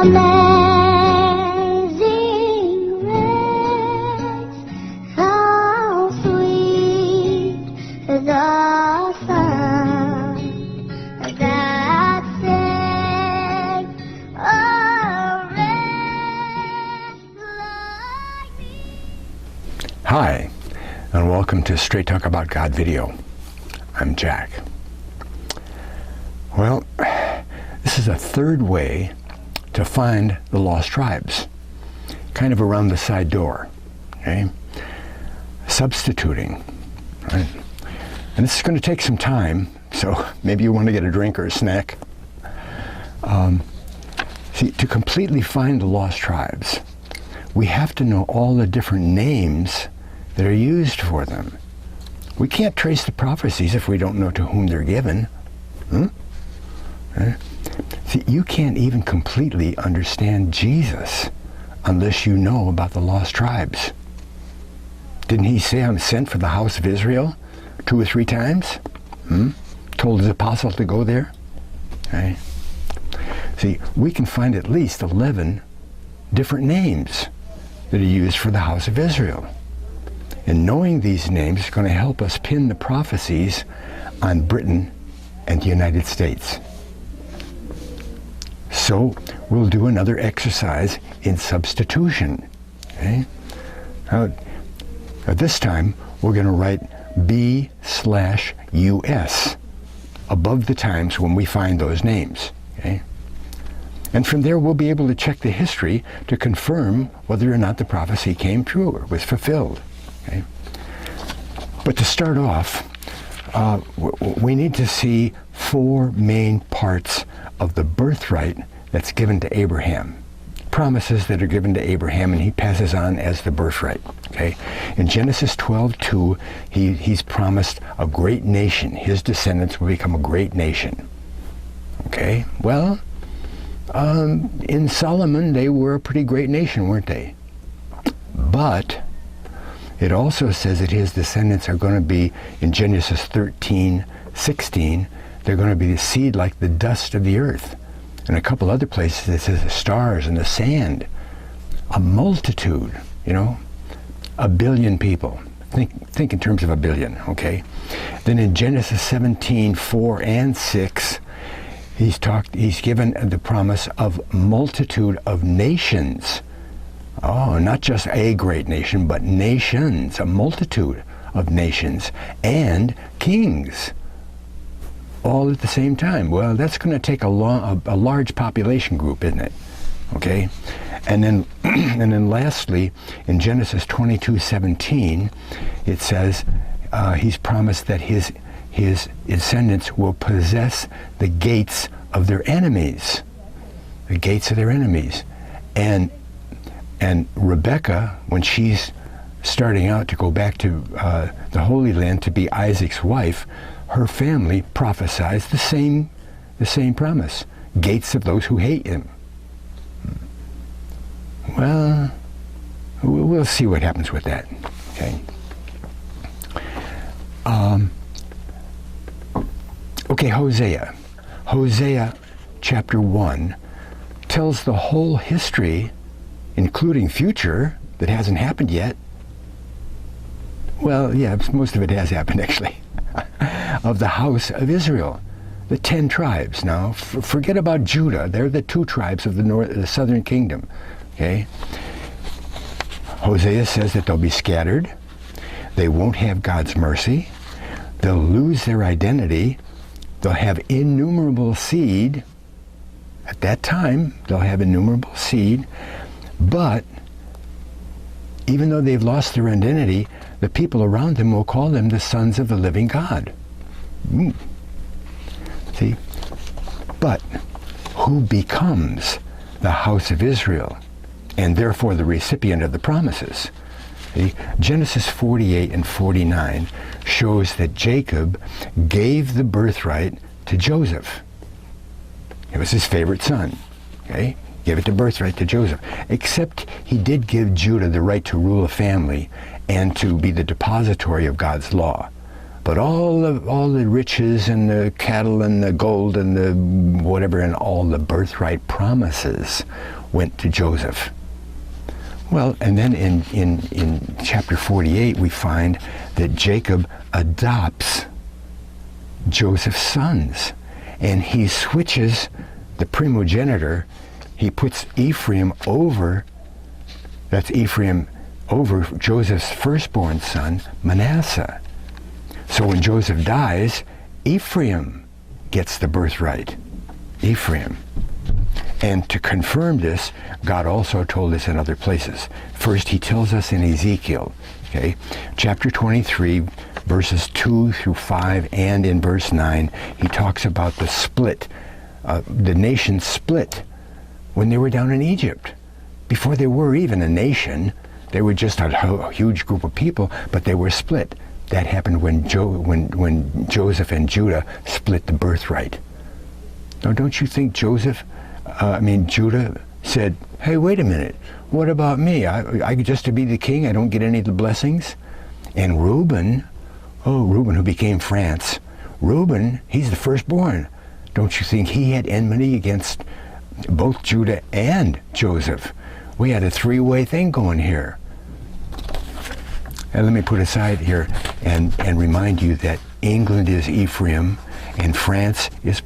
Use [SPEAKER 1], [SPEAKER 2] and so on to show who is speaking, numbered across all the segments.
[SPEAKER 1] Amazing grace, how sweet the sound that saved a wretch like me.
[SPEAKER 2] Hi, and welcome to Straight Talk About God video. I'm Jack. Well, this is a third way to find the lost tribes, kind of around the side door, okay? Substituting, right? And this is going to take some time, so maybe you want to get a drink or a snack. See, to completely find the lost tribes, we have to know all the different names that are used for them. We can't trace the prophecies if we don't know to whom they're given. See, you can't even completely understand Jesus unless you know about the lost tribes. Didn't he say, I'm sent for the house of Israel 2 or 3 times? Told his apostles to go there? Okay. See, we can find at least 11 different names that are used for the house of Israel. And knowing these names is going to help us pin the prophecies on Britain and the United States. So we'll do another exercise in substitution. Okay? Now, this time we're going to write B/US above the times when we find those names. Okay? And from there we'll be able to check the history to confirm whether or not the prophecy came true or was fulfilled. Okay? But to start off, we need to see 4 main parts of the birthright that's given to Abraham. Promises that are given to Abraham and he passes on as the birthright. Okay? In Genesis 12:2, he's promised a great nation. His descendants will become a great nation. Okay? Well, in Solomon, they were a pretty great nation, weren't they? But it also says that his descendants are going to be, in Genesis 13:16, they're going to be the seed like the dust of the earth. And a couple other places it says the stars and the sand. A multitude, you know, 1 billion people. Think in terms of 1 billion, okay? Then in Genesis 17:4 and 6, he's given the promise of multitude of nations. Oh, not just a great nation, but nations, a multitude of nations, and kings, all at the same time. Well, that's going to take a large population group, isn't it? Okay, and then and then lastly, in Genesis 22:17, it says he's promised that his descendants will possess the gates of their enemies, the gates of their enemies, and Rebecca, when she's starting out to go back to the Holy Land to be Isaac's wife, her family prophesies the same promise: gates of those who hate him. Well, we'll see what happens with that. Okay. Okay, Hosea. Hosea chapter 1 tells the whole history, including future, that hasn't happened yet. Well, yeah, most of it has happened actually. Of the house of Israel, the 10 tribes. Now, forget about Judah. They're the 2 tribes of the southern kingdom. Okay. Hosea says that they'll be scattered. They won't have God's mercy. They'll lose their identity. They'll have innumerable seed. At that time, they'll have innumerable seed. But even though they've lost their identity, the people around them will call them the sons of the living God. See? But who becomes the house of Israel and therefore the recipient of the promises? See? Genesis 48 and 49 shows that Jacob gave the birthright to Joseph. It was his favorite son. Okay? Gave it the birthright to Joseph. Except he did give Judah the right to rule a family and to be the depository of God's law. But all the riches and the cattle and the gold and the whatever and all the birthright promises went to Joseph. Well, and then in chapter 48 we find that Jacob adopts Joseph's sons, and he switches the primogenitor. He puts Ephraim over, that's Ephraim over Joseph's firstborn son, Manasseh. So when Joseph dies, Ephraim gets the birthright. Ephraim. And to confirm this, God also told us in other places. First, he tells us in Ezekiel, okay, chapter 23, verses 2 through 5, and in verse 9, he talks about the split, the nation split when they were down in Egypt. Before they were even a nation, they were just a huge group of people, but they were split. That happened when Joseph and Judah split the birthright. Now, don't you think Judah said, hey, wait a minute, what about me? I just to be the king, I don't get any of the blessings? And Reuben, who became France, Reuben, he's the firstborn. Don't you think he had enmity against both Judah and Joseph? We had a three-way thing going here. And let me put aside here and remind you that England is Ephraim and France is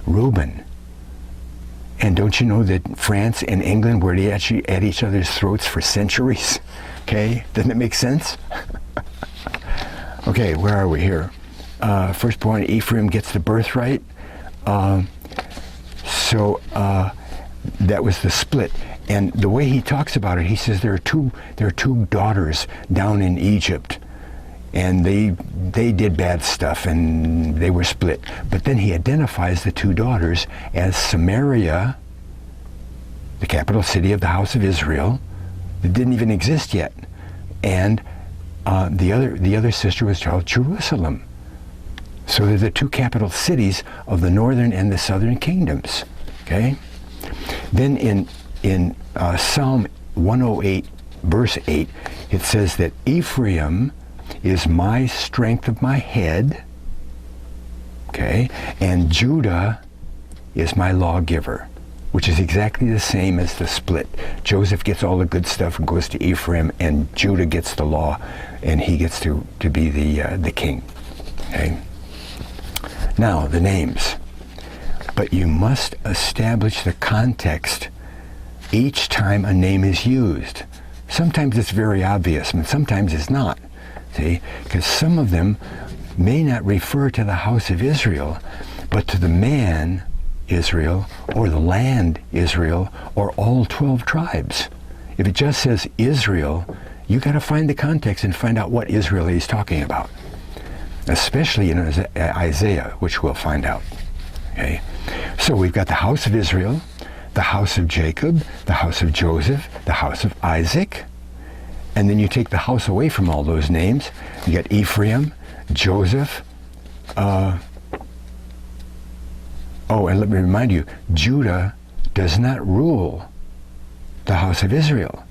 [SPEAKER 2] Reuben. And don't you know that France and England were actually at each other's throats for centuries? Okay, doesn't it make sense? Okay, where are we here? Firstborn Ephraim gets the birthright. So that was the split. And the way he talks about it, he says there are two daughters down in Egypt, and they did bad stuff and they were split. But then he identifies the two daughters as Samaria, the capital city of the house of Israel, that didn't even exist yet, and the other sister was called Jerusalem. So they're the two capital cities of the northern and the southern kingdoms. Okay. Then in Psalm 108, verse 8, it says that Ephraim is my strength of my head, okay, and Judah is my lawgiver, which is exactly the same as the split. Joseph gets all the good stuff and goes to Ephraim, and Judah gets the law, and he gets to be the king. Okay. Now, the names. But you must establish the context each time a name is used. Sometimes it's very obvious, and sometimes it's not. See? Because some of them may not refer to the house of Israel, but to the man Israel, or the land Israel, or all 12 tribes. If it just says Israel, you got to find the context and find out what Israel he's talking about. Especially in Isaiah, which we'll find out. Okay? So we've got the house of Israel, the house of Jacob, the house of Joseph, the house of Isaac, and then you take the house away from all those names. You got Ephraim, Joseph, and let me remind you, Judah does not rule the house of Israel.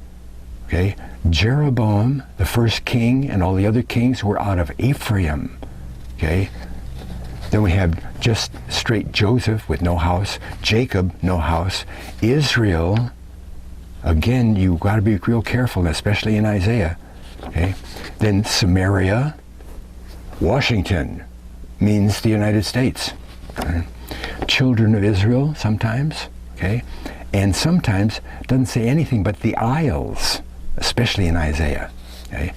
[SPEAKER 2] Okay? Jeroboam, the first king, and all the other kings were out of Ephraim. Okay? Then we have just straight Joseph with no house, Jacob, no house, Israel. Again, you've got to be real careful, especially in Isaiah. Okay? Then Samaria, Washington means the United States. Okay? Children of Israel sometimes, okay? And sometimes doesn't say anything but the isles, especially in Isaiah. Okay?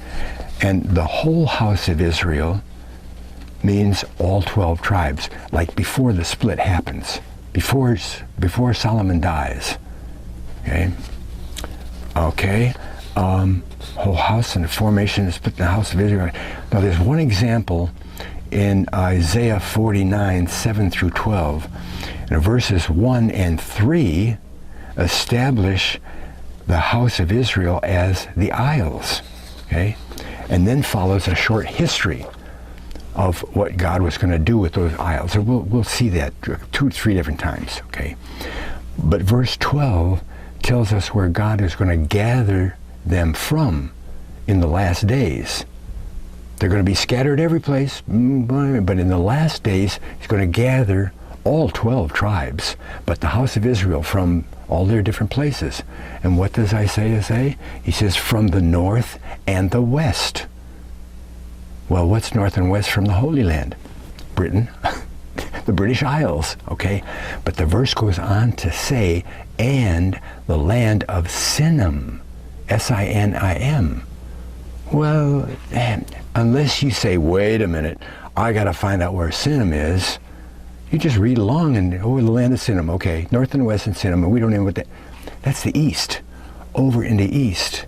[SPEAKER 2] And the whole house of Israel means all 12 tribes, like before the split happens, before Solomon dies. Okay? Okay? Whole house and the formation is put in the house of Israel. Now there's one example in Isaiah 49, 7 through 12. And verses 1 and 3 establish the house of Israel as the isles. Okay? And then follows a short history of what God was going to do with those isles. So we'll see that 2 or 3 different times. Okay? But verse 12 tells us where God is going to gather them from in the last days. They're going to be scattered every place, but in the last days, he's going to gather all 12 tribes, but the house of Israel from all their different places. And what does Isaiah say? He says, from the north and the west. Well, what's north and west from the Holy Land? Britain, the British Isles, okay? But the verse goes on to say, and the land of Sinim, S-I-N-I-M. Well, unless you say, wait a minute, I got to find out where Sinim is, you just read along and, oh, the land of Sinim, okay, north and west and Sinim, and we don't know what that, that's the east. Over in the east,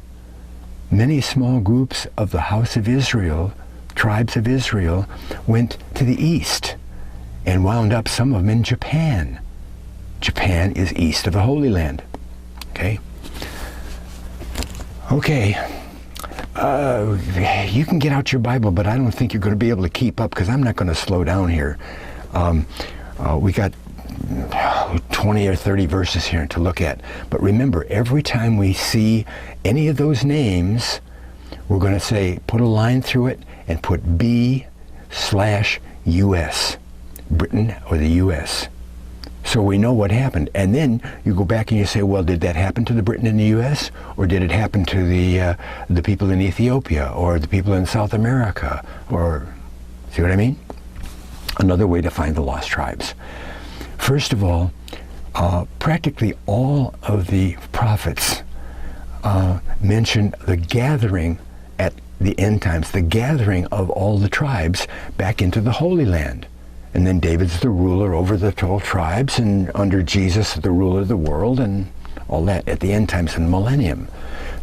[SPEAKER 2] many small groups of the house of Israel, tribes of Israel, went to the east and wound up, some of them in Japan. Japan is east of the Holy Land, okay? Okay, you can get out your Bible, but I don't think you're going to be able to keep up because I'm not going to slow down here. We got 20 or 30 verses here to look at. But remember, every time we see any of those names, we're going to say, put a line through it and put B/US, Britain or the US. So we know what happened. And then you go back and you say, well, did that happen to the Britain in the US? Or did it happen to the people in Ethiopia or the people in South America? Or, see what I mean? Another way to find the lost tribes. First of all, practically all of the prophets mention the gathering at the end times, the gathering of all the tribes back into the Holy Land. And then David's the ruler over the 12 tribes, and under Jesus, the ruler of the world, and all that at the end times in the millennium.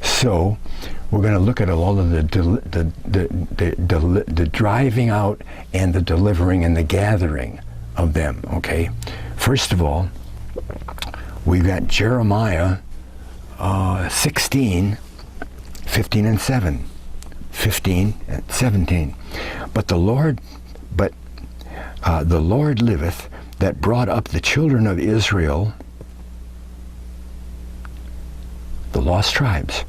[SPEAKER 2] So we're going to look at all of the driving out and the delivering and the gathering of them, okay? First of all, we've got Jeremiah 16, 15 and 7, 15 and 17. But the Lord liveth, that brought up the children of Israel, the lost tribes,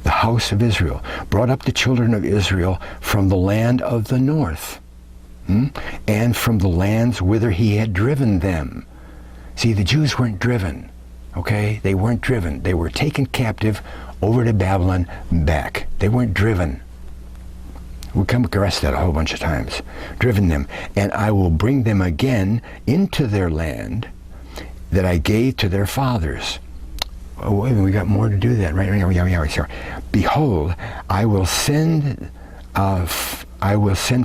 [SPEAKER 2] the house of Israel, brought up the children of Israel from the land of the north, and from the lands whither he had driven them. See, the Jews weren't driven, okay? They weren't driven. They were taken captive over to Babylon, back. They weren't driven. We come across that a whole bunch of times. Driven them. And I will bring them again into their land that I gave to their fathers. Oh, wait, we got more to do that, right? Behold, I will send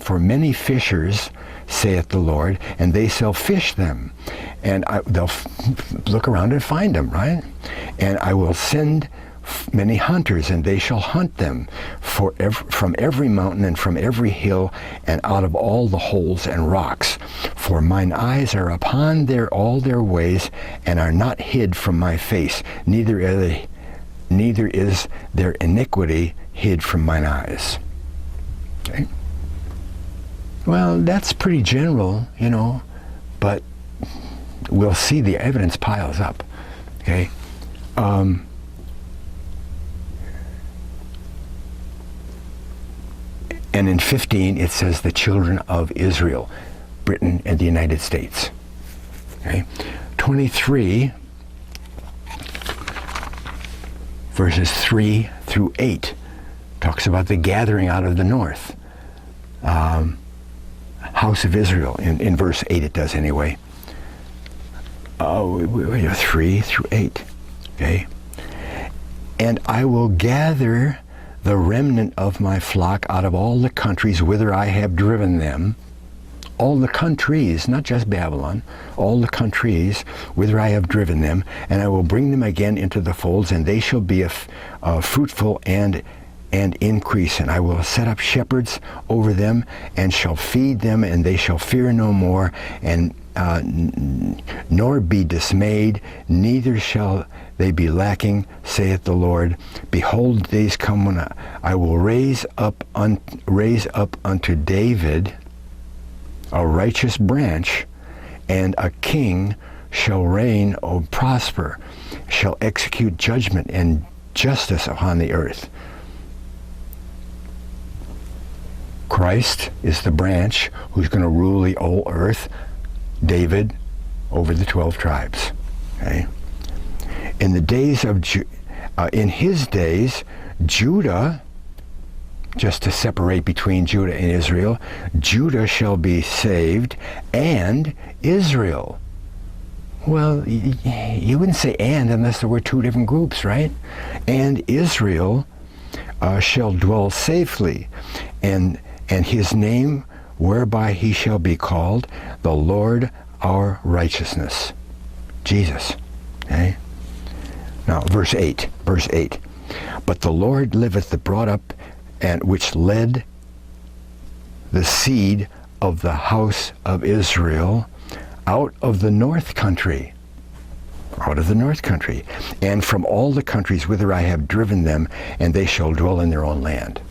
[SPEAKER 2] for many fishers, saith the Lord, and they shall fish them. And they'll look around and find them, right? And I will send many hunters, and they shall hunt them from every mountain and from every hill and out of all the holes and rocks. For mine eyes are upon all their ways, and are not hid from my face, neither is their iniquity hid from mine eyes. Okay? Well, that's pretty general, you know, but we'll see the evidence piles up. Okay? And in 15, it says the children of Israel, Britain and the United States. Okay? 23, verses 3 through 8, talks about the gathering out of the north. House of Israel, in verse 8 it does anyway. 3 through 8. Okay? And I will gather the remnant of my flock out of all the countries whither I have driven them. All the countries, not just Babylon, all the countries whither I have driven them, and I will bring them again into the folds, and they shall be fruitful and increase, and I will set up shepherds over them, and shall feed them, and they shall fear no more, and nor be dismayed, neither shall they be lacking, saith the Lord. Behold, days come when I will raise up unto David a righteous branch, and a king shall reign or prosper, shall execute judgment and justice upon the earth. Christ is the branch who's going to rule the whole earth. David over the 12 tribes. Okay? In the days of in his days, Judah, just to separate between Judah and Israel, Judah shall be saved, and Israel. Well, you wouldn't say "and" unless there were two different groups, right? And Israel shall dwell safely, and his name whereby he shall be called, the Lord our righteousness. Jesus. Okay? Now, verse 8. But the Lord liveth that brought up, and which led the seed of the house of Israel out of the north country, and from all the countries whither I have driven them, and they shall dwell in their own land.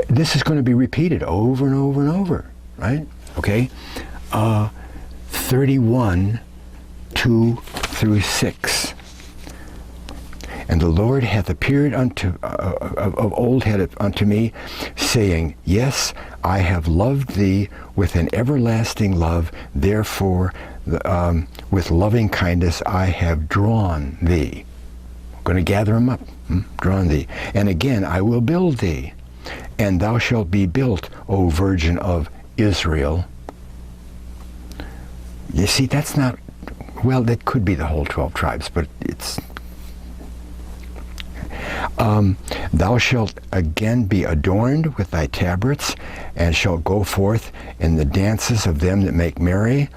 [SPEAKER 2] This is going to be repeated over and over and over, right? Okay? 31, 2 through 6. And the Lord hath appeared of old unto me, saying, Yes, I have loved thee with an everlasting love, therefore with loving kindness I have drawn thee. I'm going to gather them up, drawn thee. And again I will build thee, and thou shalt be built, O Virgin of Israel. You see, that's not, well, that could be the whole 12 tribes, but it's, thou shalt again be adorned with thy tabrets, and shalt go forth in the dances of them that make merry.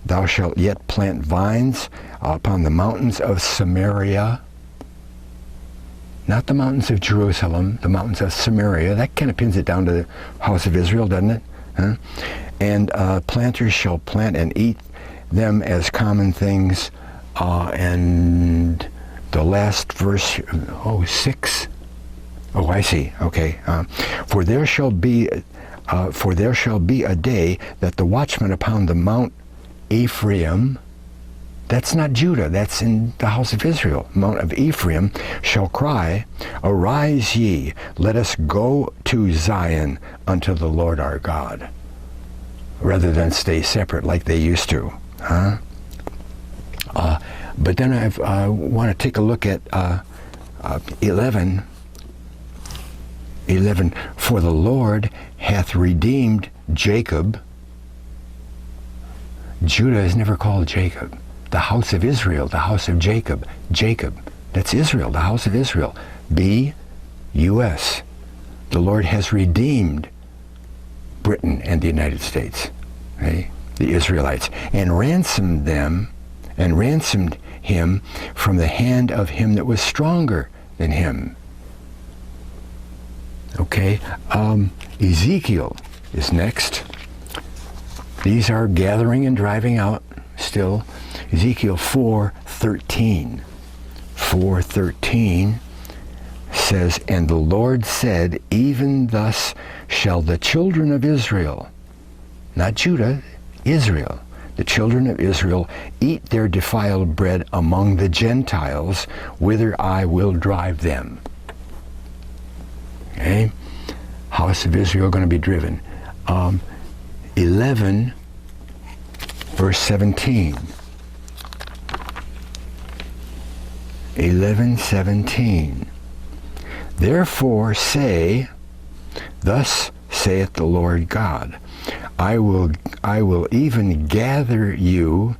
[SPEAKER 2] Thou shalt yet plant vines upon the mountains of Samaria. Not the mountains of Jerusalem, the mountains of Samaria. That kind of pins it down to the house of Israel, doesn't it? Huh? And planters shall plant and eat them as common things. And the last verse, 6. Oh, I see. Okay. For there shall be a day that the watchman upon the Mount Ephraim, that's not Judah, that's in the house of Israel, Mount of Ephraim, shall cry, Arise ye, let us go to Zion unto the Lord our God, rather than stay separate like they used to. Huh? But then I want to take a look at 11. For the Lord hath redeemed Jacob. Judah is never called Jacob. The house of Israel, the house of Jacob. Jacob, that's Israel, the house of Israel. B-U-S. The Lord has redeemed Britain and the United States, okay? The Israelites, and ransomed them, and ransomed him from the hand of him that was stronger than him. Okay, Ezekiel is next. These are gathering and driving out still. Ezekiel 4:13. 4:13 says, And the Lord said, Even thus shall the children of Israel, not Judah, Israel, the children of Israel eat their defiled bread among the Gentiles, whither I will drive them. Okay? House of Israel going to be driven. 11, verse 17. 11:17. Therefore say, Thus saith the Lord God, I will even gather you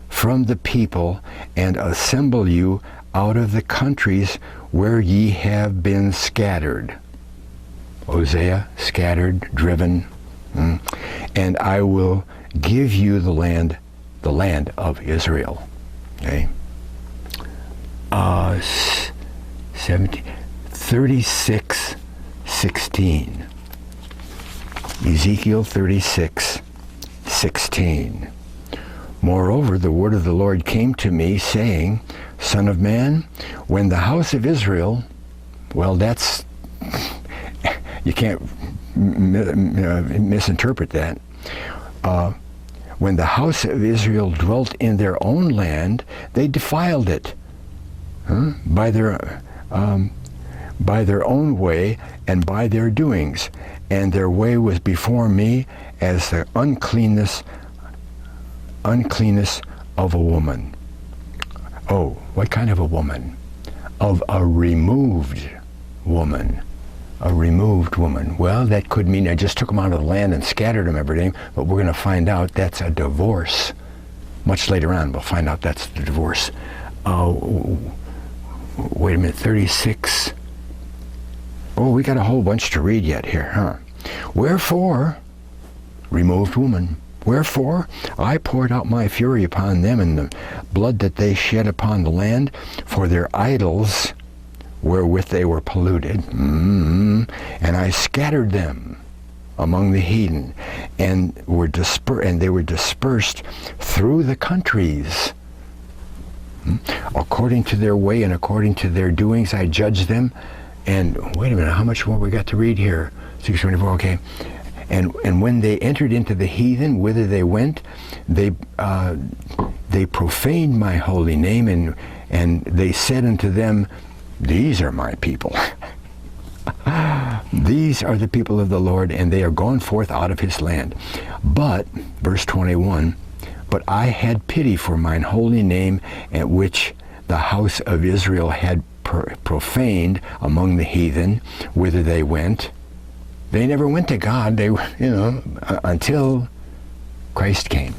[SPEAKER 2] from the people and assemble you out of the countries where ye have been scattered. Hosea, scattered, driven. And I will give you the land of Israel. Okay. 36:16. Ezekiel 36:16. Moreover, the word of the Lord came to me, saying, Son of man, when the house of Israel, well, that's, you can't misinterpret that. When the house of Israel dwelt in their own land, they defiled it by their by their own way and by their doings, and their way was before me as the uncleanness of a woman. Oh, what kind of a woman? Of a removed woman. A removed woman. Well, that could mean I just took them out of the land and scattered them everything, but we're going to find out that's a divorce. Much later on, we'll find out that's the divorce. Wait a minute, 36. Oh, we got a whole bunch to read yet here, huh? Wherefore, removed woman, wherefore I poured out my fury upon them and the blood that they shed upon the land for their idols wherewith they were polluted, and I scattered them among the heathen, and they were dispersed through the countries. According to their way and according to their doings I judged them. And wait a minute, how much more we got to read here? 624, okay. And when they entered into the heathen, whither they went, they profaned my holy name, and they said unto them, these are my people. These are the people of the Lord, and they are gone forth out of his land. But, verse 21, but I had pity for mine holy name, at which the house of Israel had profaned among the heathen, whither they went. They never went to God, until Christ came.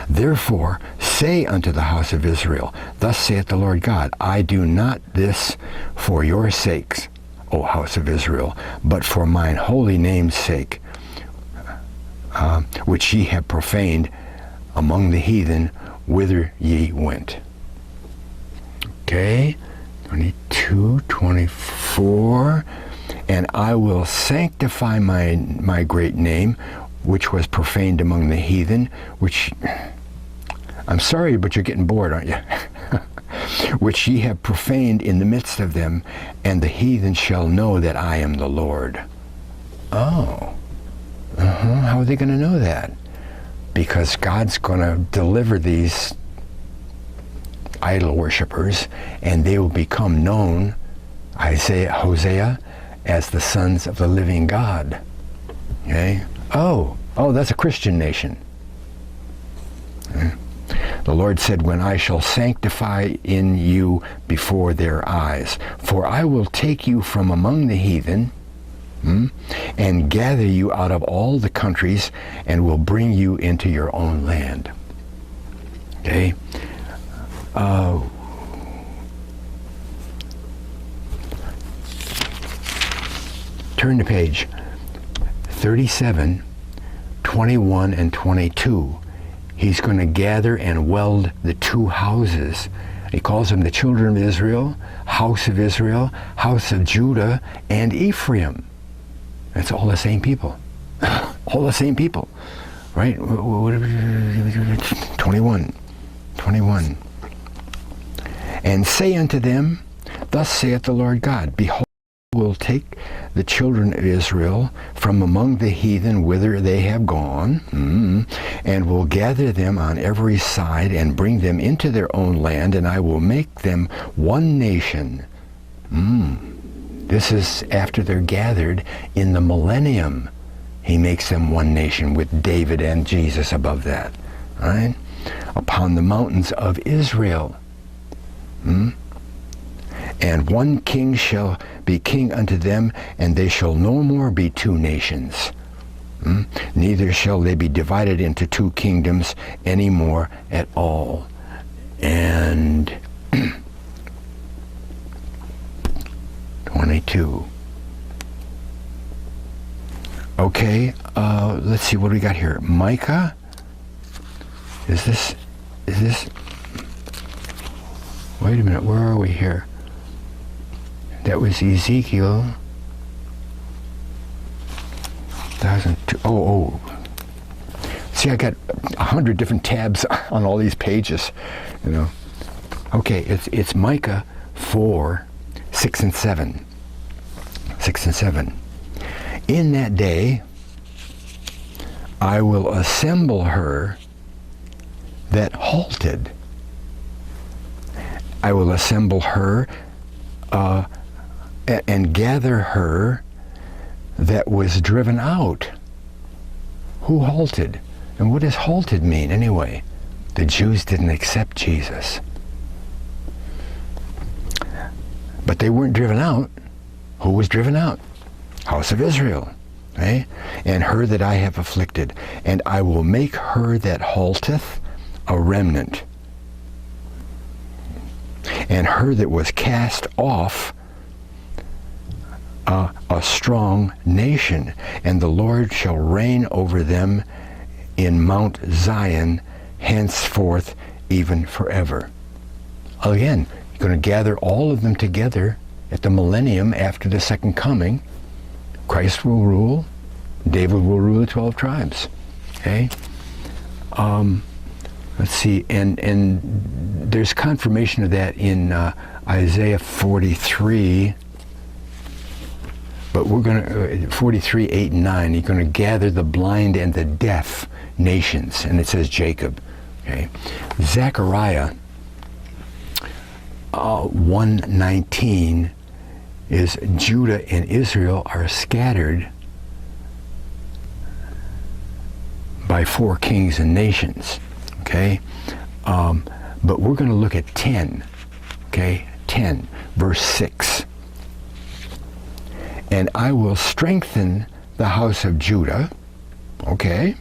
[SPEAKER 2] Therefore, say unto the house of Israel, thus saith the Lord God, I do not this for your sakes, O house of Israel, but for mine holy name's sake, which ye have profaned among the heathen, whither ye went. Okay, 22, 24, and I will sanctify my great name, which was profaned among the heathen, which, I'm sorry, but you're getting bored, aren't you? Which ye have profaned in the midst of them, and the heathen shall know that I am the Lord. Oh, how are they going to know that? Because God's going to deliver these idol worshippers, and they will become known, Hosea, as the sons of the living God. Okay? Oh, that's a Christian nation. The Lord said, when I shall sanctify in you before their eyes, for I will take you from among the heathen, and gather you out of all the countries, and will bring you into your own land. Okay? Turn to page 37, 21, and 22. He's going to gather and weld the two houses. He calls them the children of Israel, house of Judah, and Ephraim. That's all the same people. All the same people. Right? 21. And say unto them, thus saith the Lord God, behold, I will take the children of Israel from among the heathen whither they have gone, and will gather them on every side and bring them into their own land, and I will make them one nation. This is after they're gathered in the millennium. He makes them one nation with David and Jesus above that. Right? Upon the mountains of Israel. And one king shall be king unto them, and they shall no more be two nations. Neither shall they be divided into two kingdoms any more at all. And 22. Okay, let's see what we got here. Micah? Is this, wait a minute, where are we here? That was Ezekiel. 1002. Oh. See, I got 100 different tabs on all these pages, Okay, it's Micah 4, 6 and 7. 6 and 7. In that day, I will assemble her that halted. I will assemble her and gather her that was driven out. Who halted? And what does halted mean anyway? The Jews didn't accept Jesus. But they weren't driven out. Who was driven out? House of Israel. Eh? And her that I have afflicted. And I will make her that halteth a remnant. And her that was cast off a strong nation. And the Lord shall reign over them in Mount Zion henceforth even forever. Again, you're going to gather all of them together at the millennium after the second coming. Christ will rule. David will rule the 12 tribes. Okay? Let's see, and there's confirmation of that in Isaiah 43. But we're going to, 43, 8, and 9, you're going to gather the blind and the deaf nations. And it says Jacob. Okay? Zechariah 1:19 is Judah and Israel are scattered by 4 kings and nations. Okay? But we're going to look at 10. Okay? 10, verse 6. And I will strengthen the house of Judah, okay,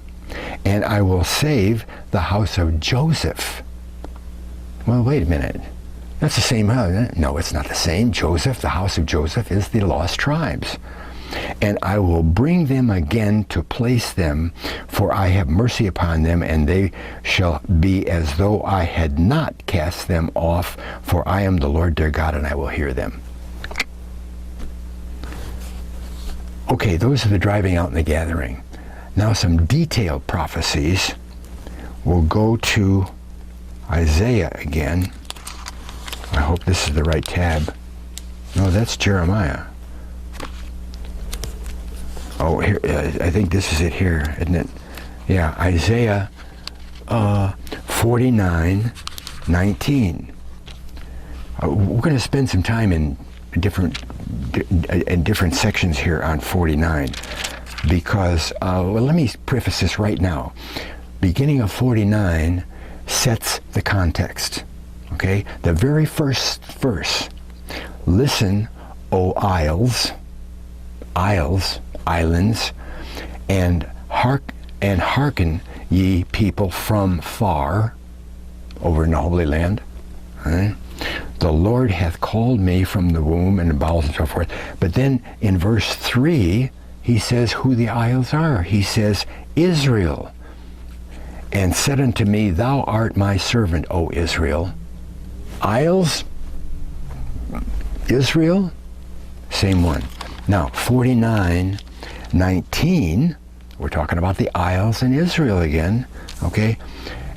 [SPEAKER 2] and I will save the house of Joseph. Well, wait a minute. That's the same house, isn't it? No, it's not the same. Joseph, the house of Joseph, is the lost tribes. And I will bring them again to place them, for I have mercy upon them, and they shall be as though I had not cast them off, for I am the Lord their God, and I will hear them. Okay, those are the driving out and the gathering. Now some detailed prophecies. We'll go to Isaiah again. I hope this is the right tab. No, that's Jeremiah. Oh, here, I think this is it here, isn't it? Yeah, Isaiah 49:19. We're going to spend some time in different sections here on 49, because well, let me preface this right now. Beginning of 49 sets the context. Okay, the very first verse. Listen, O isles, islands, and hearken, ye people from far, over in the Holy Land. Right? The Lord hath called me from the womb and the bowels and so forth. But then in verse 3, he says who the isles are. He says, Israel. And said unto me, Thou art my servant, O Israel. Isles, Israel, same one. Now, 49:19, we're talking about the isles and Israel again. Okay?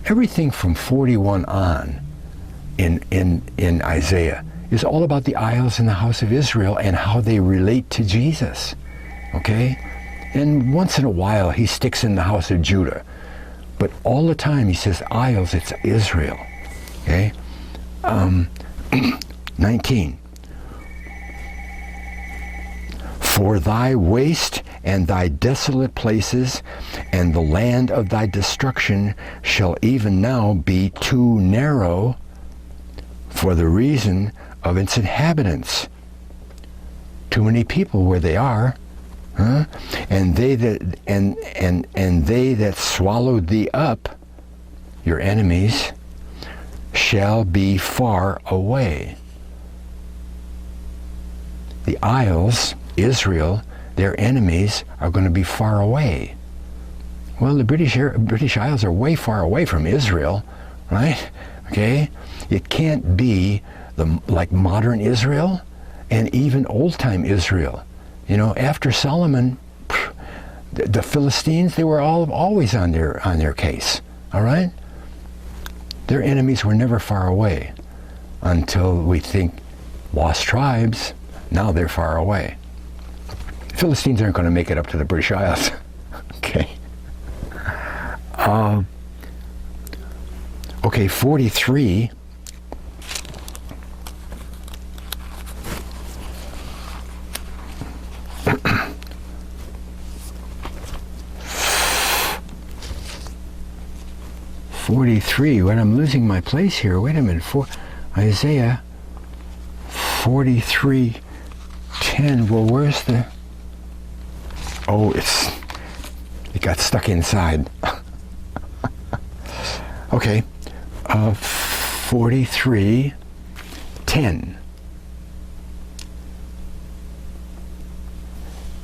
[SPEAKER 2] Everything from 41 on in Isaiah is all about the isles in the house of Israel and how they relate to Jesus. Okay? And once in a while he sticks in the house of Judah. But all the time he says isles, it's Israel. Okay? 19. For thy waste and thy desolate places and the land of thy destruction shall even now be too narrow for the reason of its inhabitants. Too many people where they are, huh? And they that and they that swallowed thee up, your enemies, shall be far away. The isles, Israel, their enemies are going to be far away. Well, the British Isles are way far away from Israel, right? Okay? It can't be like modern Israel and even old-time Israel. You know, after Solomon, the Philistines, they were always on their case, all right? Their enemies were never far away until we think lost tribes, now they're far away. The Philistines aren't going to make it up to the British Isles. Okay. Okay, 43. 43. When I'm losing my place here. Wait a minute. Isaiah 43:10. Well, where's the... Oh, it got stuck inside. Okay. 43:10.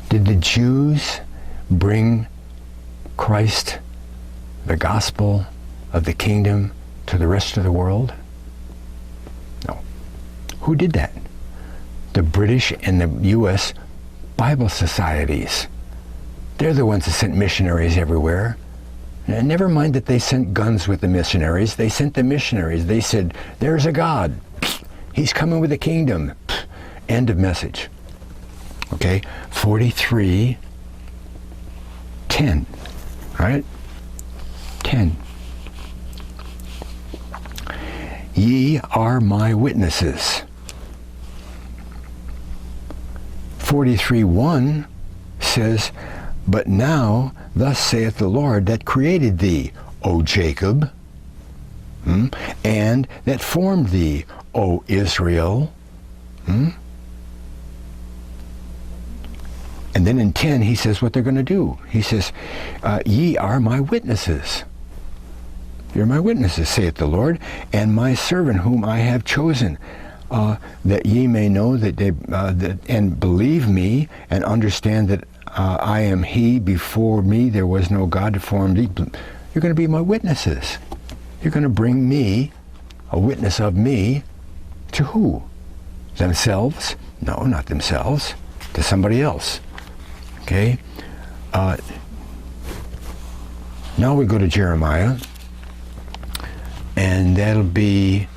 [SPEAKER 2] Did the Jews bring Christ, the gospel of the kingdom, to the rest of the world? No. Who did that? The British and the U.S. Bible societies. They're the ones that sent missionaries everywhere. And never mind that they sent guns with the missionaries. They sent the missionaries. They said, there's a God. He's coming with a kingdom. End of message. Okay, 43:10. All right? 10. Ye are my witnesses. 43:1 says, but now, thus saith the Lord that created thee, O Jacob, and that formed thee, O Israel. And then in 10, he says what they're going to do. He says, ye are my witnesses. You're my witnesses, saith the Lord, and my servant whom I have chosen, that ye may know and believe me, and understand that I am he. Before me there was no God to form thee. You're going to be my witnesses. You're going to bring me, a witness of me, to who? Themselves? No, not themselves. To somebody else. Okay? Now we go to Jeremiah, and that'll be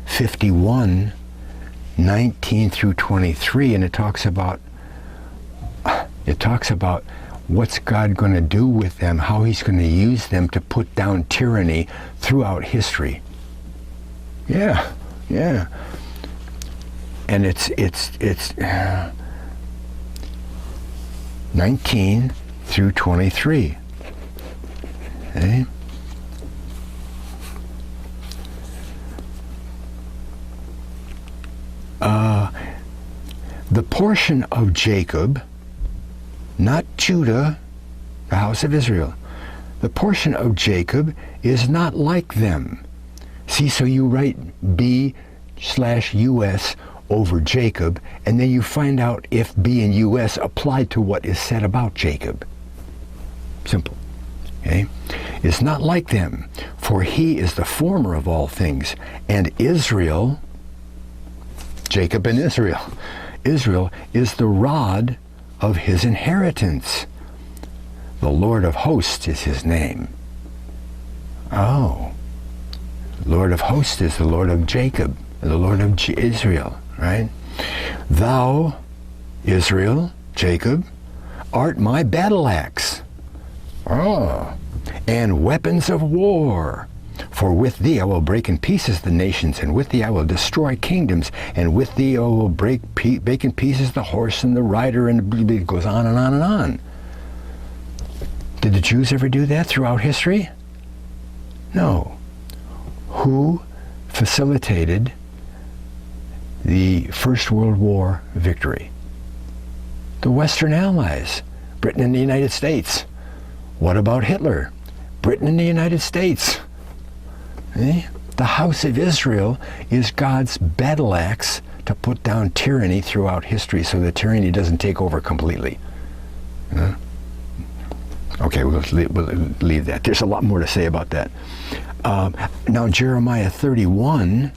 [SPEAKER 2] 51:19 through 23, and it talks about what's God going to do with them, how he's going to use them to put down tyranny throughout history. Yeah. And it's 19 through 23. Okay? The portion of Jacob, not Judah, the house of Israel. The portion of Jacob is not like them. See, so you write B/US over Jacob, and then you find out if B and US apply to what is said about Jacob. Simple. Okay? It's not like them, for he is the former of all things, and Israel, Jacob and Israel is the rod of his inheritance. The Lord of hosts is his name. Oh. Lord of hosts is the Lord of Jacob, the Lord of Israel, right? Thou, Israel, Jacob, art my battle axe. Oh. And weapons of war. For with thee I will break in pieces the nations, and with thee I will destroy kingdoms, and with thee I will break in pieces the horse and the rider, and it goes on and on and on. Did the Jews ever do that throughout history? No. Who facilitated the First World War victory? The Western Allies, Britain and the United States. What about Hitler? Britain and the United States. The house of Israel is God's battle axe to put down tyranny throughout history so that tyranny doesn't take over completely. Okay, we'll leave that. There's a lot more to say about that. Now Jeremiah 31.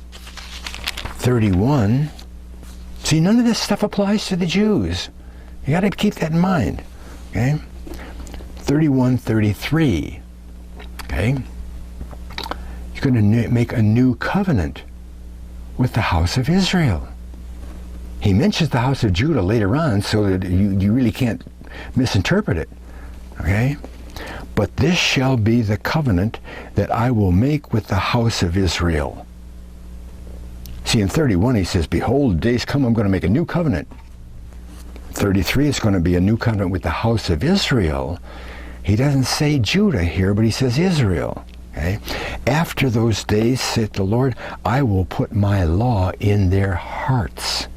[SPEAKER 2] See, none of this stuff applies to the Jews. You got to keep that in mind. Okay? 31:33. Okay? You're going to make a new covenant with the house of Israel. He mentions the house of Judah later on, so that you really can't misinterpret it. Okay? But this shall be the covenant that I will make with the house of Israel. See, in 31 he says, behold, days come, I'm going to make a new covenant. 33 is going to be a new covenant with the house of Israel. He doesn't say Judah here, but he says Israel. Okay? After those days, saith the Lord, I will put my law in their hearts,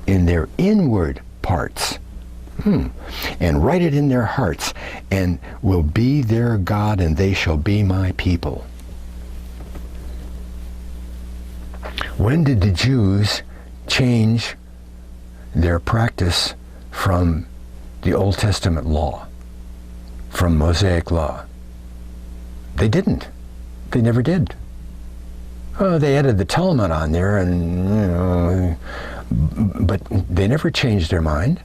[SPEAKER 2] in their inward parts, and write it in their hearts, and will be their God, and they shall be my people. When did the Jews change their practice from the Old Testament law, from Mosaic law? They didn't. They never did. Oh, they added the Talmud on there, and but they never changed their mind.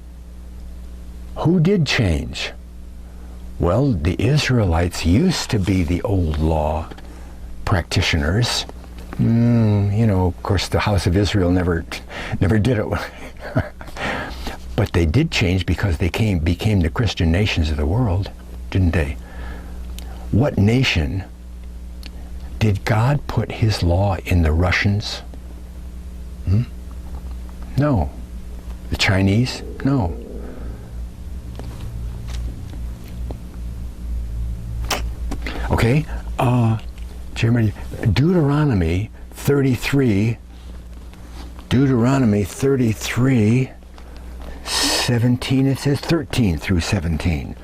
[SPEAKER 2] Who did change? Well, the Israelites used to be the old law practitioners. Of course, the house of Israel never did it. But they did change because they became the Christian nations of the world, didn't they? What nation did God put his law in? The Russians? No. The Chinese? No. Okay, Deuteronomy 33, 17, it says 13 through 17.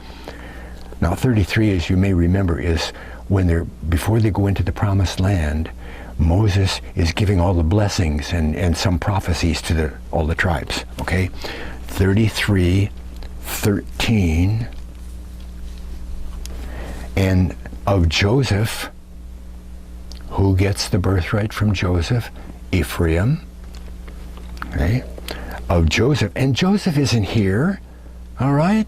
[SPEAKER 2] Now 33, as you may remember, is when before they go into the promised land, Moses is giving all the blessings and some prophecies to all the tribes, okay? 33, 13, and of Joseph, who gets the birthright from Joseph? Ephraim, okay? Of Joseph, and Joseph isn't here, all right?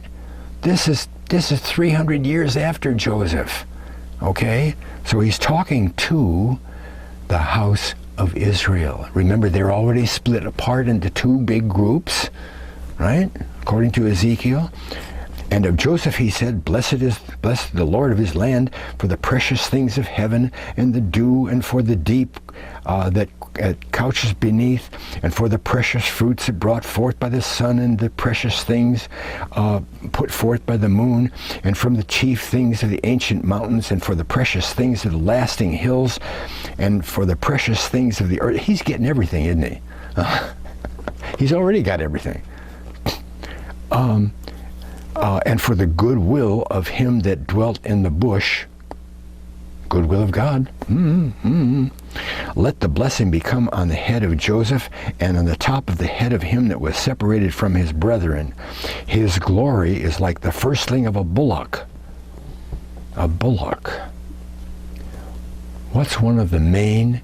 [SPEAKER 2] This is 300 years after Joseph, okay? So he's talking to the house of Israel. Remember, they're already split apart into two big groups, right? According to Ezekiel. And of Joseph he said, Blessed the Lord of his land, for the precious things of heaven, and the dew, and for the deep that couches beneath, and for the precious fruits that brought forth by the sun, and the precious things put forth by the moon, and from the chief things of the ancient mountains, and for the precious things of the lasting hills, and for the precious things of the earth. He's getting everything, isn't he? He's already got everything. And for the goodwill of him that dwelt in the bush, goodwill of God. Let the blessing become on the head of Joseph, and on the top of the head of him that was separated from his brethren. His glory is like the firstling of a bullock. A bullock. What's one of the main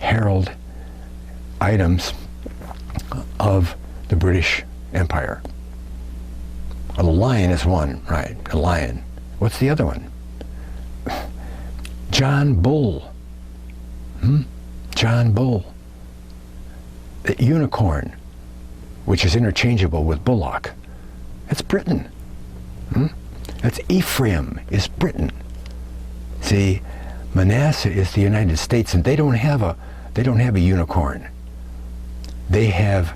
[SPEAKER 2] herald items of the British Empire? A lion is one, right? A lion. What's the other one? John Bull. John Bull. The unicorn, which is interchangeable with bullock. That's Britain. That's Ephraim, is Britain. See, Manasseh is the United States, and they don't have a unicorn. They have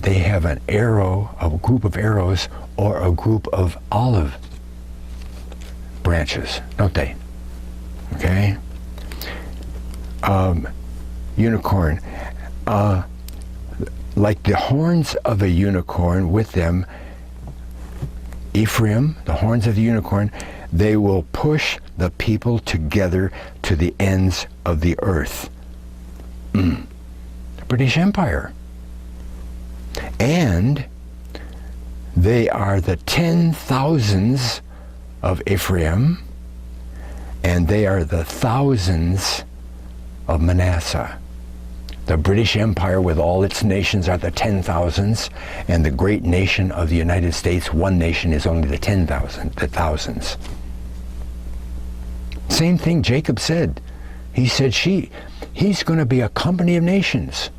[SPEAKER 2] an arrow, a group of arrows, or a group of olive branches, don't they? Okay? Unicorn. Like the horns of a unicorn with them, Ephraim, the horns of the unicorn, they will push the people together to the ends of the earth. The British Empire. And they are the 10,000s of Ephraim, and they are the thousands of Manasseh. The British Empire with all its nations are the 10,000s, and the great nation of the United States, one nation, is only the 10,000, the thousands. Same thing Jacob said. He said he's going to be a company of nations,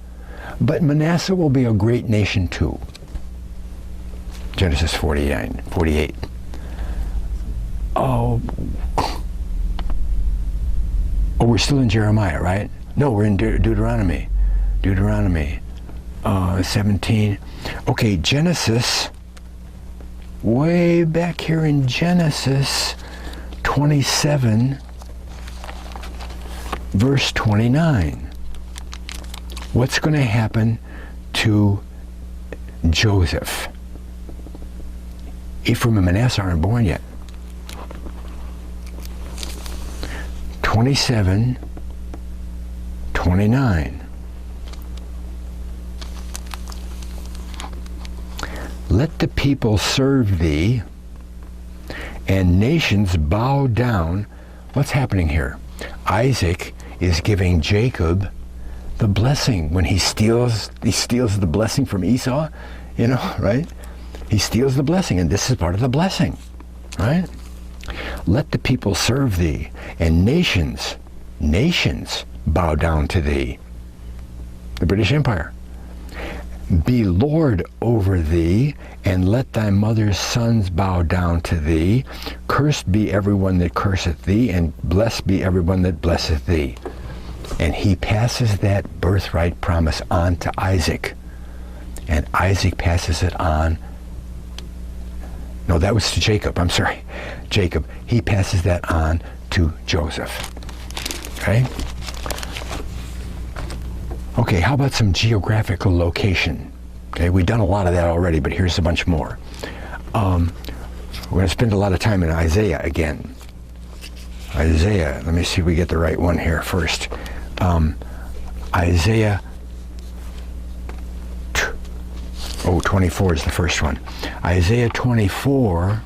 [SPEAKER 2] but Manasseh will be a great nation too. Genesis 48. Oh, we're still in Jeremiah, right? No, we're in Deuteronomy. Deuteronomy 17. Okay, Genesis, way back here in Genesis 27. verse 29. What's going to happen to Joseph? Ephraim and Manasseh aren't born yet. 27, 29. Let the people serve thee, and nations bow down. What's happening here? Isaac is giving Jacob the blessing when he steals the blessing from Esau, right? He steals the blessing, and this is part of the blessing, right? Let the people serve thee, and nations bow down to thee. The British Empire. Be Lord over thee, and let thy mother's sons bow down to thee. Cursed be everyone that curseth thee, and blessed be everyone that blesseth thee. And he passes that birthright promise on to Isaac. And Isaac passes it on. No, that was to Jacob. I'm sorry. Jacob. He passes that on to Joseph. Okay? Okay, how about some geographical location? Okay, we've done a lot of that already, but here's a bunch more. We're going to spend a lot of time in Isaiah again. Isaiah, let me see if we get the right one here first. Isaiah 24 is the first one. Isaiah 24,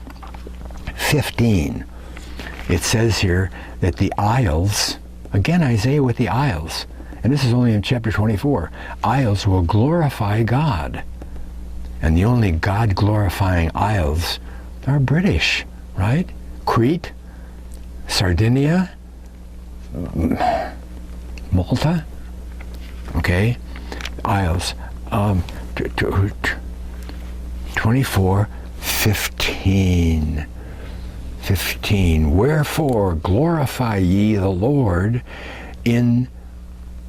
[SPEAKER 2] 15. It says here that the isles, again Isaiah with the isles, and this is only in chapter 24, isles will glorify God. And the only God-glorifying isles are British, right? Crete, Sardinia, Malta, okay? Isles. 24, 15. 15. Wherefore glorify ye the Lord in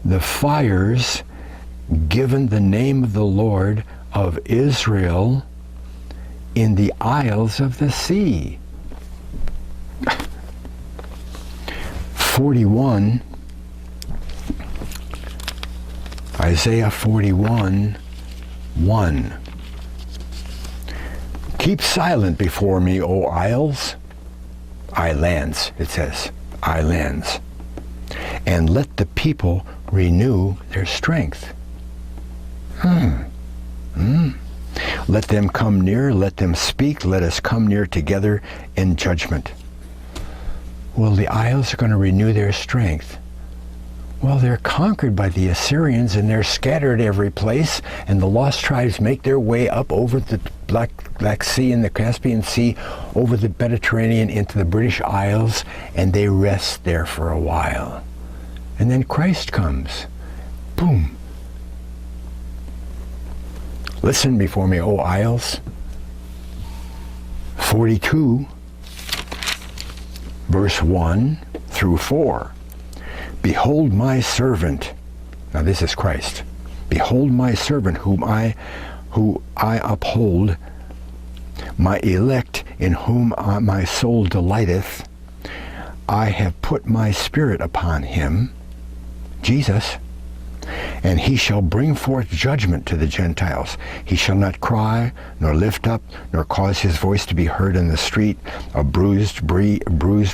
[SPEAKER 2] the fires, given the name of the Lord of Israel in the isles of the sea. 41, Isaiah 41, 1. Keep silent before me, O isles, islands, it says, islands, and let the people renew their strength. Let them come near, let them speak, let us come near together in judgment. Well, the isles are going to renew their strength. Well, they're conquered by the Assyrians, and they're scattered every place, and the lost tribes make their way up over the Black Sea and the Caspian Sea, over the Mediterranean into the British Isles, and they rest there for a while. And then Christ comes. Boom. Listen before me, O isles. 42, verse 1 through 4. Behold my servant. Now this is Christ. Behold my servant who I uphold, my elect in whom my soul delighteth. I have put my spirit upon him, Jesus, and he shall bring forth judgment to the Gentiles. He shall not cry, nor lift up, nor cause his voice to be heard in the street. A bruised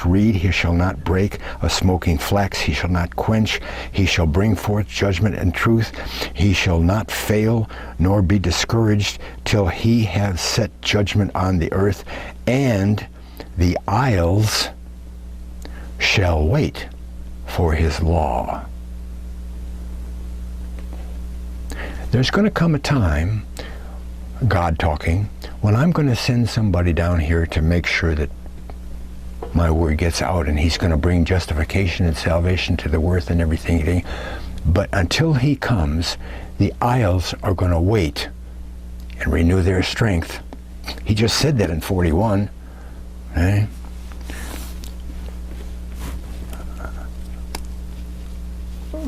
[SPEAKER 2] reed he shall not break, a smoking flax he shall not quench. He shall bring forth judgment and truth. He shall not fail, nor be discouraged, till he have set judgment on the earth, and the isles shall wait for his law. There's going to come a time, God talking, when I'm going to send somebody down here to make sure that my word gets out, and he's going to bring justification and salvation to the earth and everything. But until he comes, the isles are going to wait and renew their strength. He just said that in 41. Okay?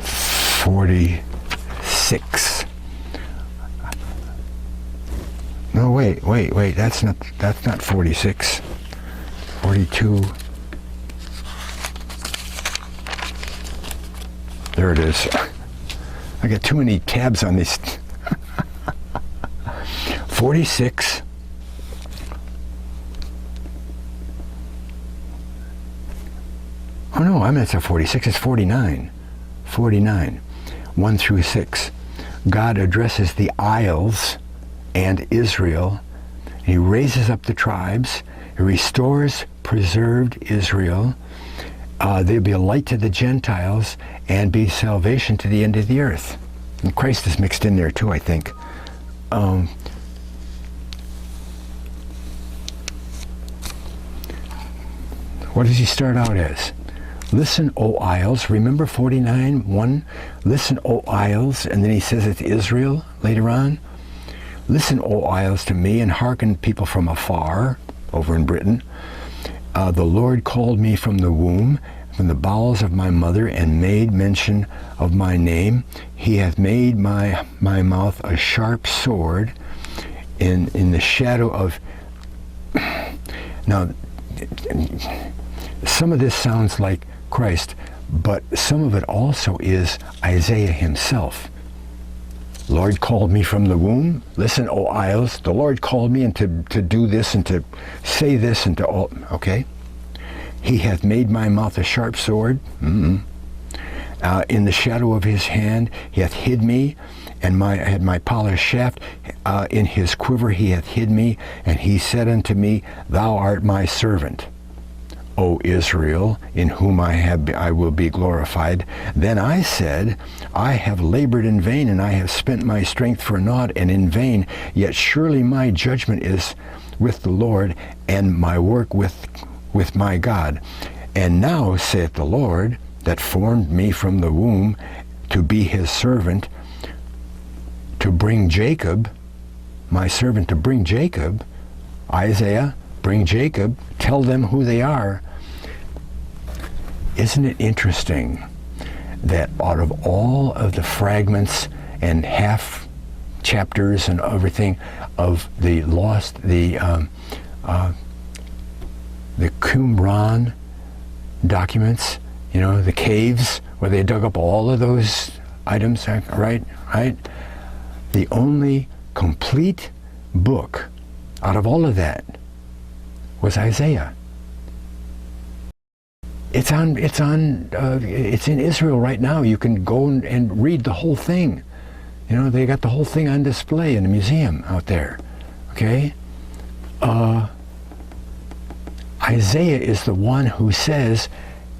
[SPEAKER 2] '46. No, wait, that's not 46. 42. there it is. I got too many tabs on these. 46. Oh no, I'm not at 46, it's 49. 49, 1 through 6. God addresses the isles and Israel. He raises up the tribes. He restores preserved Israel. They'll be a light to the Gentiles and be salvation to the end of the earth. And Christ is mixed in there too, I think. What does he start out as? Listen, O isles. Remember 49:1? Listen, O isles. And then he says it's Israel later on. Listen, O isles, to me, and hearken, people from afar, over in Britain. The Lord called me from the womb, from the bowels of my mother, and made mention of my name. He hath made my mouth a sharp sword in the shadow of... Now, some of this sounds like Christ, but some of it also is Isaiah himself. Lord called me from the womb. Listen, O isles, the Lord called me and to do this and to say this and to all, okay? He hath made my mouth a sharp sword. In the shadow of his hand he hath hid me, and had my polished shaft. In his quiver he hath hid me, and he said unto me, Thou art my servant, O Israel, in whom I will be glorified. Then I said, I have labored in vain, and I have spent my strength for naught and in vain. Yet surely my judgment is with the Lord, and my work with my God. And now, saith the Lord, that formed me from the womb to be his servant, to bring Jacob, my servant, to bring Jacob, Isaiah, bring Jacob, tell them who they are. Isn't it interesting that out of all of the fragments and half chapters and everything of the Qumran documents, you know, the caves where they dug up all of those items, right? The only complete book out of all of that was Isaiah. It's in Israel right now. You can go and read the whole thing. You know, they got the whole thing on display in the museum out there. Okay? Isaiah is the one who says,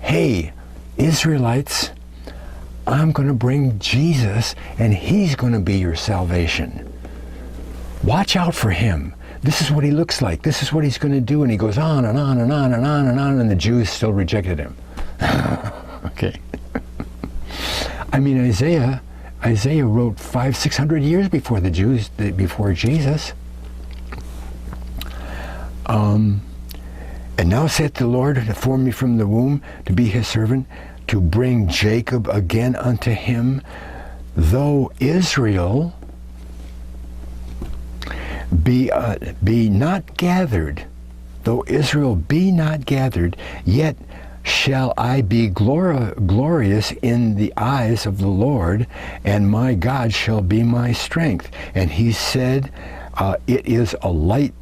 [SPEAKER 2] hey, Israelites, I'm going to bring Jesus, and he's going to be your salvation. Watch out for him. This is what he looks like. This is what he's going to do. And he goes on and on and on and on and on, and the Jews still rejected him. Okay. I mean, Isaiah wrote 500-600 years before before Jesus. And now saith the Lord, that formed me from the womb to be his servant, to bring Jacob again unto him, though Israel be not gathered, though Israel be not gathered, yet shall I be glorious in the eyes of the Lord, and my God shall be my strength. And he said, it is a light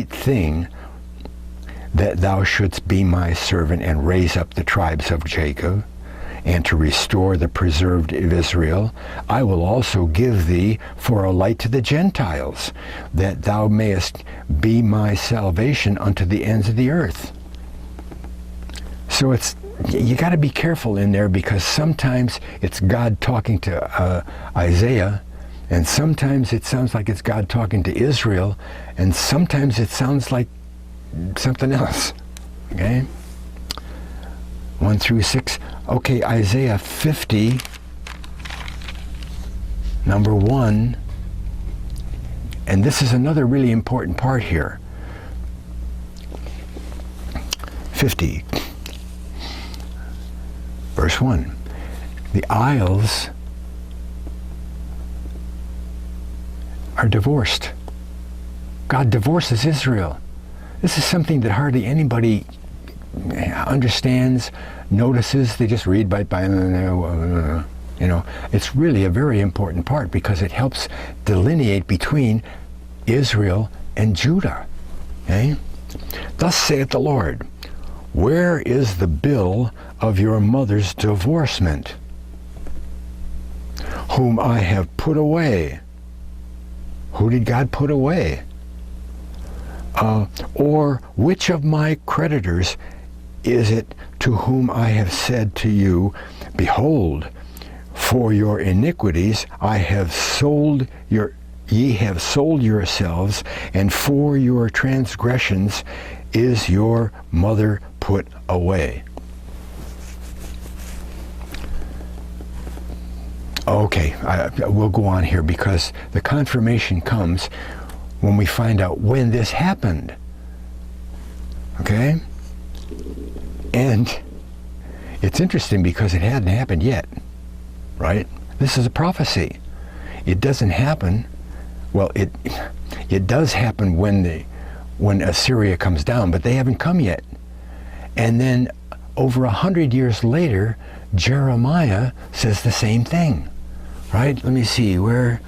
[SPEAKER 2] thing that thou shouldst be my servant and raise up the tribes of Jacob, and to restore the preserved of Israel. I will also give thee for a light to the Gentiles, that thou mayest be my salvation unto the ends of the earth. So you got to be careful in there, because sometimes it's God talking to Isaiah, and sometimes it sounds like it's God talking to Israel, and sometimes it sounds like something else. Okay? 1 through 6. Okay, Isaiah 50, number 1. And this is another really important part here. 50, verse 1. The isles are divorced. God divorces Israel. This is something that hardly anybody understands, notices. They just read by, it's really a very important part because it helps delineate between Israel and Judah. Okay? Thus saith the Lord, where is the bill of your mother's divorcement, whom I have put away? Who did God put away? Or which of my creditors is it to whom I have said to you, behold, for your iniquities ye have sold yourselves, and for your transgressions is your mother put away. Okay, we'll go on here because the confirmation comes when we find out when this happened. Okay? And it's interesting because it hadn't happened yet, right? This is a prophecy. It doesn't happen, well, it does happen when Assyria comes down, but they haven't come yet. And then over 100 years later, Jeremiah says the same thing, right? Let me see, where,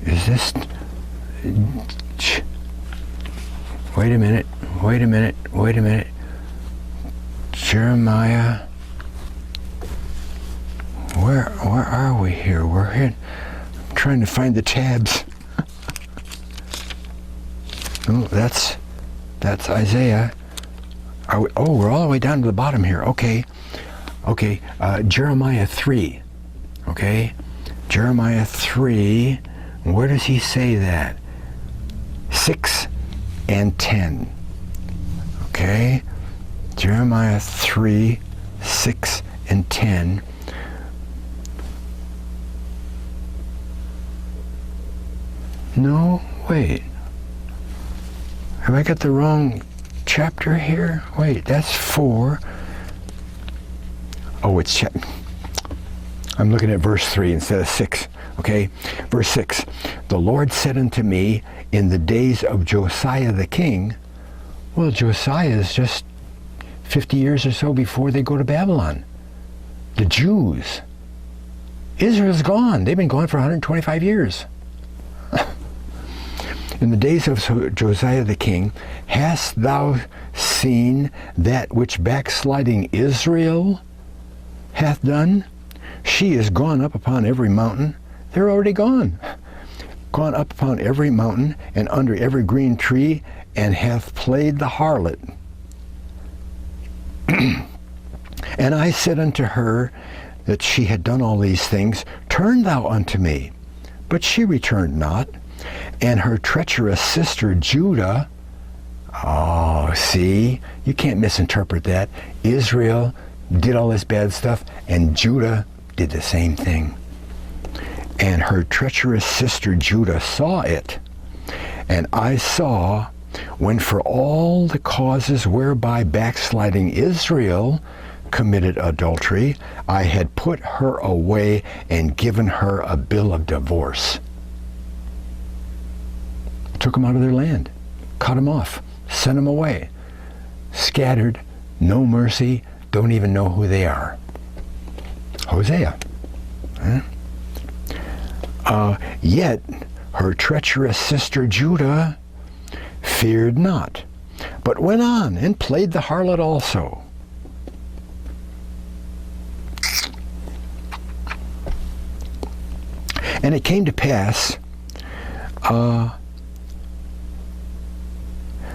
[SPEAKER 2] is this, wait a minute, Jeremiah, where are we here? We're here, I'm trying to find the tabs. Oh, that's Isaiah. We're all the way down to the bottom here. Okay, Jeremiah 3. Okay, Jeremiah 3. Where does he say that? 6 and 10. Okay, Jeremiah 3, 6 and 10. No, wait. Have I got the wrong chapter here? Wait, that's 4. Oh, I'm looking at verse 3 instead of 6. Okay, verse 6. The Lord said unto me in the days of Josiah the king. Well, Josiah is just 50 years or so before they go to Babylon. The Jews. Israel's gone. They've been gone for 125 years. In the days of Josiah the king, hast thou seen that which backsliding Israel hath done? She is gone up upon every mountain. They're already gone. Gone up upon every mountain and under every green tree, and hath played the harlot. And I said unto her that she had done all these things, turn thou unto me. But she returned not. And her treacherous sister Judah, oh, see, you can't misinterpret that. Israel did all this bad stuff, and Judah did the same thing. And her treacherous sister Judah saw it. And I saw, when for all the causes whereby backsliding Israel committed adultery, I had put her away and given her a bill of divorce. Took them out of their land, cut them off, sent them away, scattered, no mercy, don't even know who they are. Hosea. Yet her treacherous sister Judah feared not, but went on and played the harlot also. And it came to pass,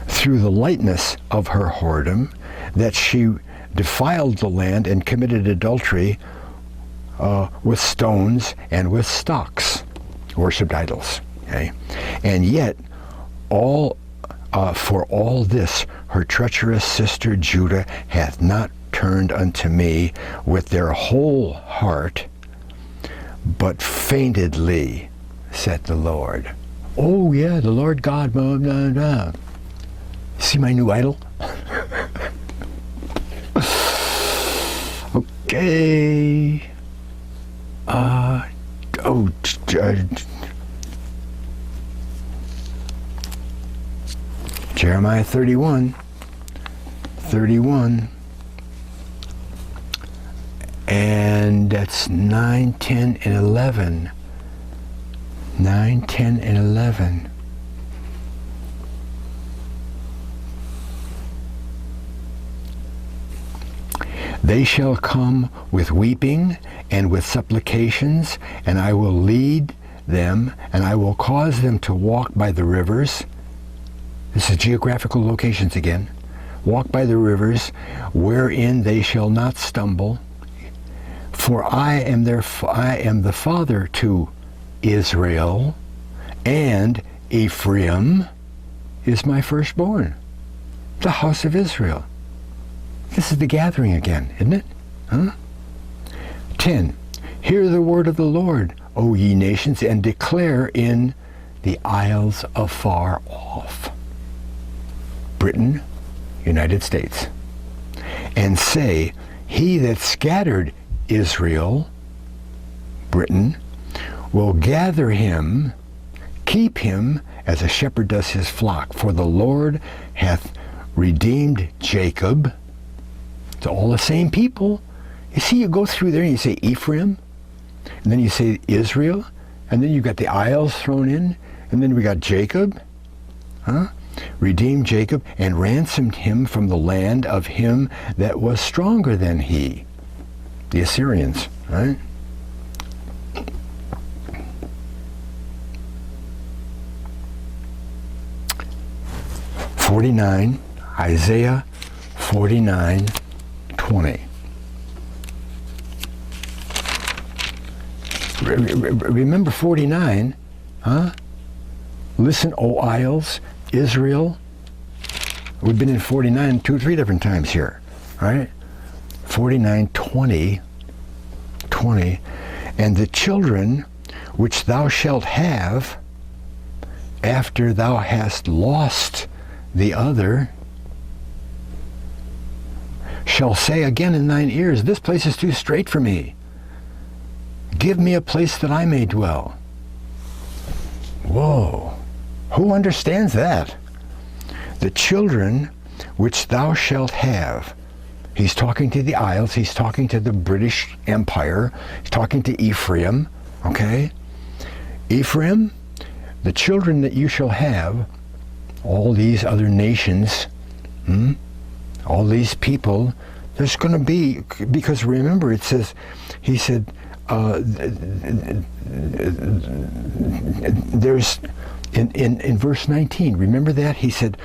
[SPEAKER 2] through the lightness of her whoredom, that she defiled the land and committed adultery with stones and with stocks, worshipped idols. Okay, and yet for all this her treacherous sister Judah hath not turned unto me with their whole heart, but faintedly, said the Lord. Oh yeah, the Lord God. Blah, blah, blah. See my new idol? Okay. Jeremiah 31. And that's 9, 10, and 11. 9, 10, and 11. They shall come with weeping and with supplications, and I will lead them, and I will cause them to walk by the rivers. This is geographical locations again. Walk by the rivers, wherein they shall not stumble. For I am the father to Israel, and Ephraim is my firstborn. The house of Israel. This is the gathering again, isn't it? Huh? 10. Hear the word of the Lord, O ye nations, and declare in the isles afar off. Britain, United States. And say, he that scattered Israel, Britain, will gather him, keep him as a shepherd does his flock. For the Lord hath redeemed Jacob. It's all the same people. You see, you go through there and you say Ephraim, and then you say Israel, and then you've got the isles thrown in, and then we got Jacob. Huh? Redeemed Jacob and ransomed him from the land of him that was stronger than he. The Assyrians, right? Isaiah 49:20. Remember 49, huh? Listen, O isles, Israel. We've been in 49 2 or 3 different times here, right? 49:20. And the children which thou shalt have after thou hast lost the other shall say again in thine ears, this place is too strait for me. Give me a place that I may dwell. Whoa. Who understands that? The children which thou shalt have. He's talking to the Isles. He's talking to the British Empire. He's talking to Ephraim. Okay? Ephraim, the children that you shall have, all these other nations, all these people, there's going to be, because remember it says, he said, there's, in verse 19, remember that? He said,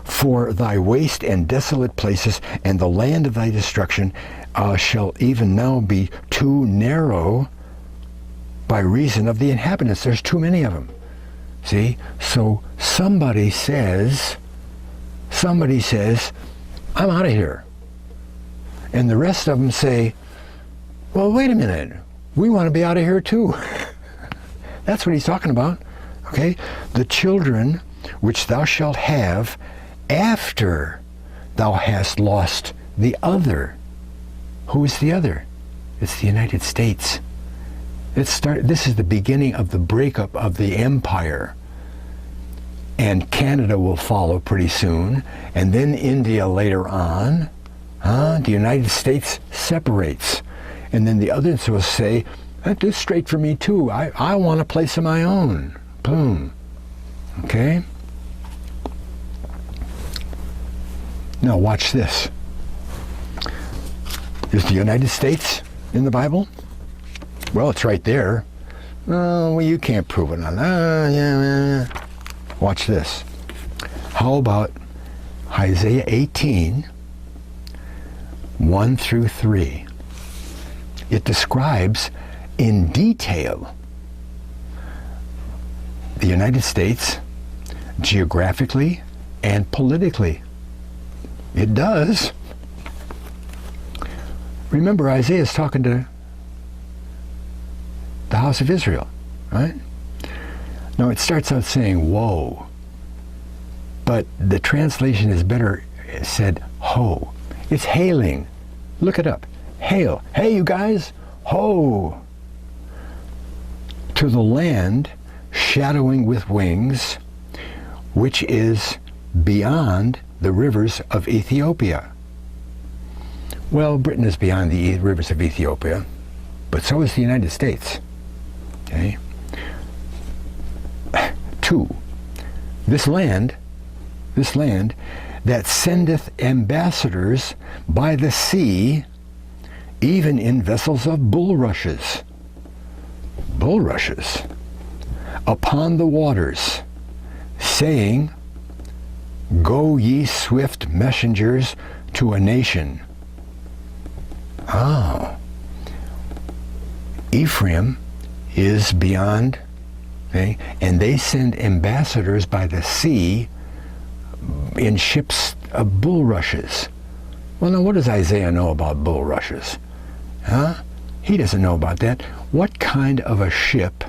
[SPEAKER 2] for thy waste and desolate places and the land of thy destruction shall even now be too narrow by reason of the inhabitants. There's too many of them. See? So somebody says, I'm out of here. And the rest of them say, well, wait a minute. We want to be out of here too. That's what he's talking about. Okay? The children which thou shalt have after thou hast lost the other. Who is the other? It's the United States. This is the beginning of the breakup of the empire. And Canada will follow pretty soon. And then India later on. The United States separates. And then the others will say, that is straight for me too. I want a place of my own. Boom. Okay? Now watch this. Is the United States in the Bible? Well, it's right there. Oh, well, you can't prove it on that. Yeah. Watch this. How about Isaiah 18, 1 through 3? It describes in detail the United States geographically and politically. It does. Remember, Isaiah is talking to the house of Israel, right? Now it starts out saying, woe. But the translation is better said, ho. It's hailing. Look it up. Hail. Hey, you guys. Ho. To the land shadowing with wings, which is beyond the rivers of Ethiopia. Well, Britain is beyond the rivers of Ethiopia, but so is the United States. Okay? 2. This land that sendeth ambassadors by the sea, even in vessels of bulrushes, upon the waters, saying, Go ye swift messengers to a nation. Oh. Ephraim is beyond, okay, and they send ambassadors by the sea in ships of bulrushes. Well, now what does Isaiah know about bulrushes? Huh? He doesn't know about that. What kind of a ship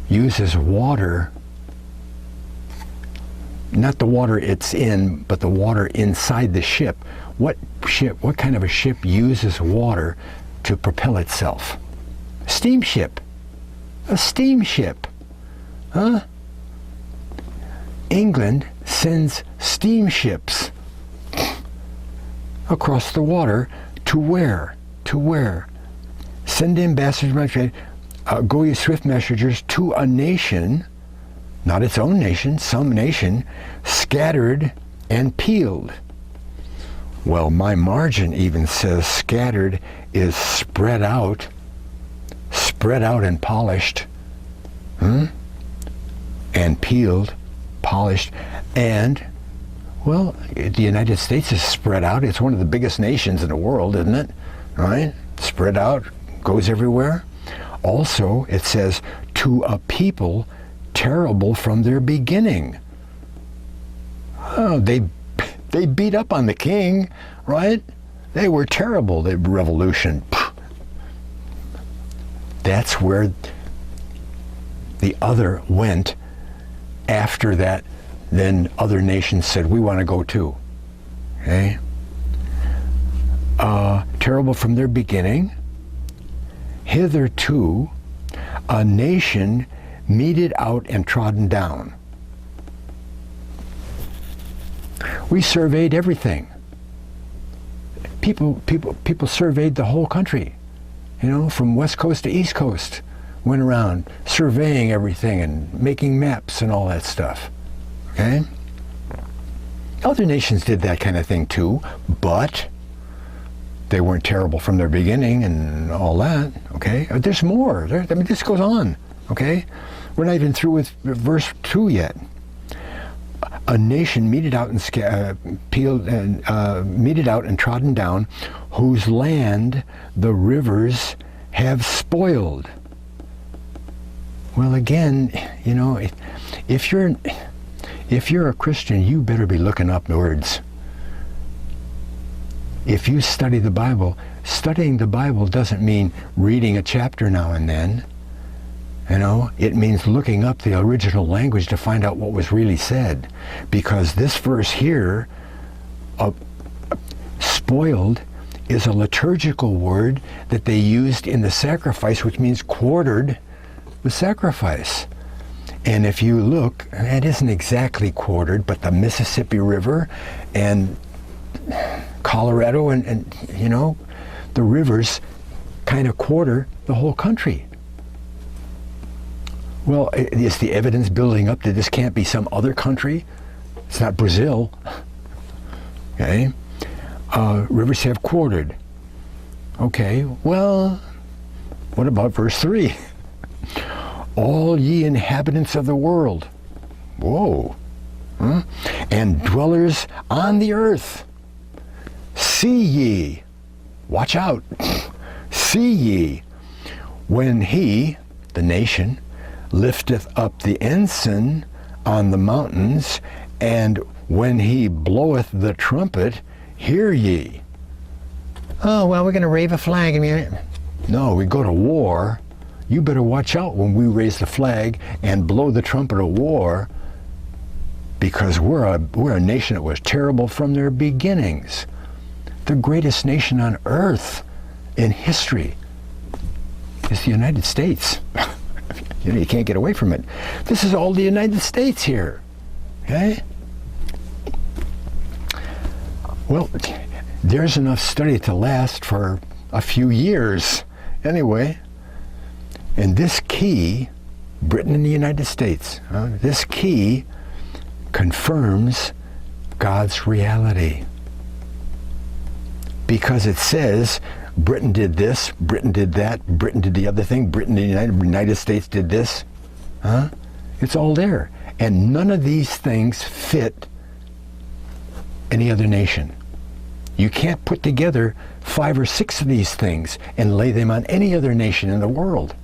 [SPEAKER 2] uses water, not the water it's in, but the water inside the ship? What kind of a ship uses water to propel itself? Steamship. A steamship. Huh? England sends steamships across the water to where? To where? Send ambassadors, go ye swift messengers to a nation, not its own nation, some nation, scattered and peeled. Well, my margin even says scattered is spread out and polished, and peeled, polished, and, well, the United States is spread out. It's one of the biggest nations in the world, isn't it? Right? Spread out, goes everywhere. Also, it says, to a people terrible from their beginning. Oh, they beat up on the king, right? They were terrible, the revolution. That's where the other went after that. Then other nations said, we want to go too. Okay? Terrible from their beginning. Hitherto, a nation meted out and trodden down. We surveyed everything. People surveyed the whole country, from west coast to east coast. Went around surveying everything and making maps and all that stuff. Okay? Other nations did that kind of thing too, but they weren't terrible from their beginning and all that. Okay? There's more. This goes on. Okay? We're not even through with verse 2 yet. A nation meted out and meted out and trodden down, whose land the rivers have spoiled. Well, again, if you're a Christian, you better be looking up words. If you study the Bible, studying the Bible doesn't mean reading a chapter now and then. It means looking up the original language to find out what was really said. Because this verse here, spoiled, is a liturgical word that they used in the sacrifice, which means quartered the sacrifice. And if you look, it isn't exactly quartered, but the Mississippi River and Colorado and the rivers kind of quarter the whole country. Well, is the evidence building up that this can't be some other country? It's not Brazil. Okay? Rivers have quartered. Okay, well, what about verse 3? All ye inhabitants of the world. Whoa. Huh? And dwellers on the earth. See ye. Watch out. See ye. When he, the nation, lifteth up the ensign on the mountains, and when he bloweth the trumpet, hear ye. Oh, well, we're going to wave a flag. No, we go to war. You better watch out when we raise the flag and blow the trumpet of war, because we're a nation that was terrible from their beginnings. The greatest nation on earth in history is the United States. You can't get away from it. This is all the United States here. Okay? Well, there's enough study to last for a few years anyway. And this key, Britain and the United States, this key confirms God's reality. Because it says, Britain did this, Britain did that, Britain did the other thing, Britain and the United States did this. It's all there. And none of these things fit any other nation. You can't put together 5 or 6 of these things and lay them on any other nation in the world,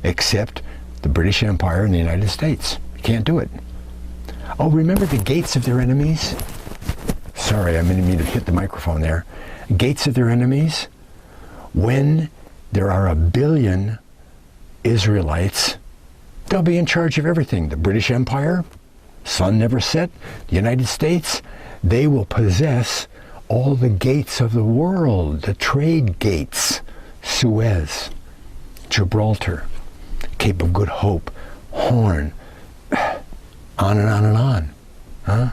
[SPEAKER 2] except the British Empire and the United States. You can't do it. Oh, remember the gates of their enemies? Sorry, I didn't mean to hit the microphone there. Gates of their enemies? When there are 1 billion Israelites, they'll be in charge of everything. The British Empire, sun never set. The United States, they will possess all the gates of the world, the trade gates, Suez, Gibraltar, Cape of Good Hope, Horn, on and on and on.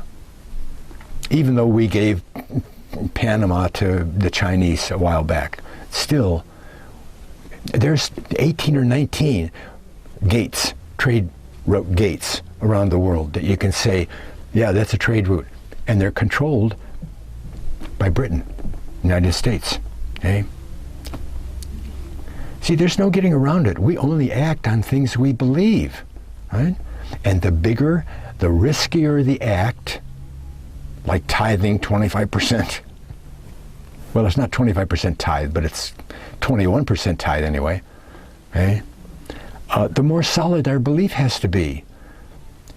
[SPEAKER 2] Even though we gave Panama to the Chinese a while back, still, there's 18 or 19 gates, trade route gates around the world that you can say, yeah, that's a trade route. And they're controlled by Britain, United States. Okay? See, there's no getting around it. We only act on things we believe, right? And the bigger, the riskier the act, like tithing 25%. Well, it's not 25% tithe, but it's 21% tithe anyway. Okay? The more solid our belief has to be.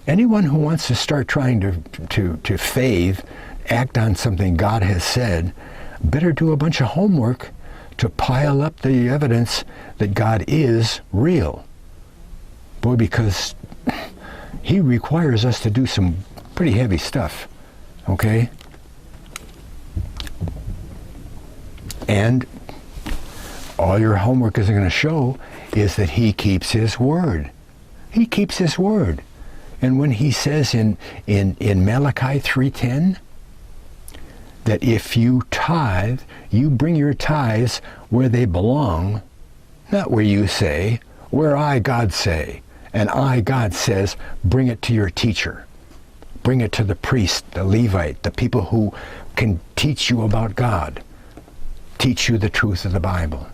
[SPEAKER 2] Anyone who wants to start trying to faith, act on something God has said, better do a bunch of homework to pile up the evidence that God is real. Boy, because he requires us to do some pretty heavy stuff, okay? And all your homework is going to show is that he keeps his word. He keeps his word. And when he says in Malachi 3:10 that if you tithe, you bring your tithes where they belong, not where you say, where I, God, say. And I, God, says, bring it to your teacher. Bring it to the priest, the Levite, the people who can teach you about God, teach you the truth of the Bible.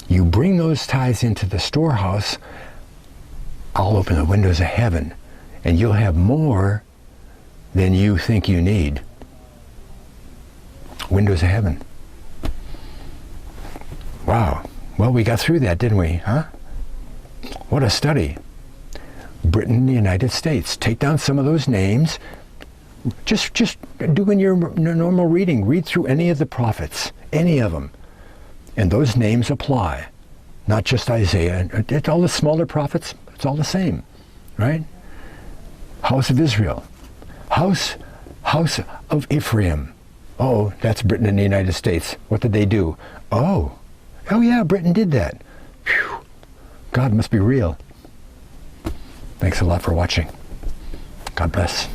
[SPEAKER 2] You bring those tithes into the storehouse, I'll open the windows of heaven, and you'll have more than you think you need. Windows of heaven. Wow. Well, we got through that, didn't we? Huh? What a study. Britain and the United States. Take down some of those names. Just do in your normal reading. Read through any of the prophets. Any of them. And those names apply. Not just Isaiah. It's all the smaller prophets. It's all the same. Right? House of Israel. House of Ephraim. Oh, that's Britain and the United States. What did they do? Oh yeah, Britain did that. Whew. God must be real. Thanks a lot for watching. God bless.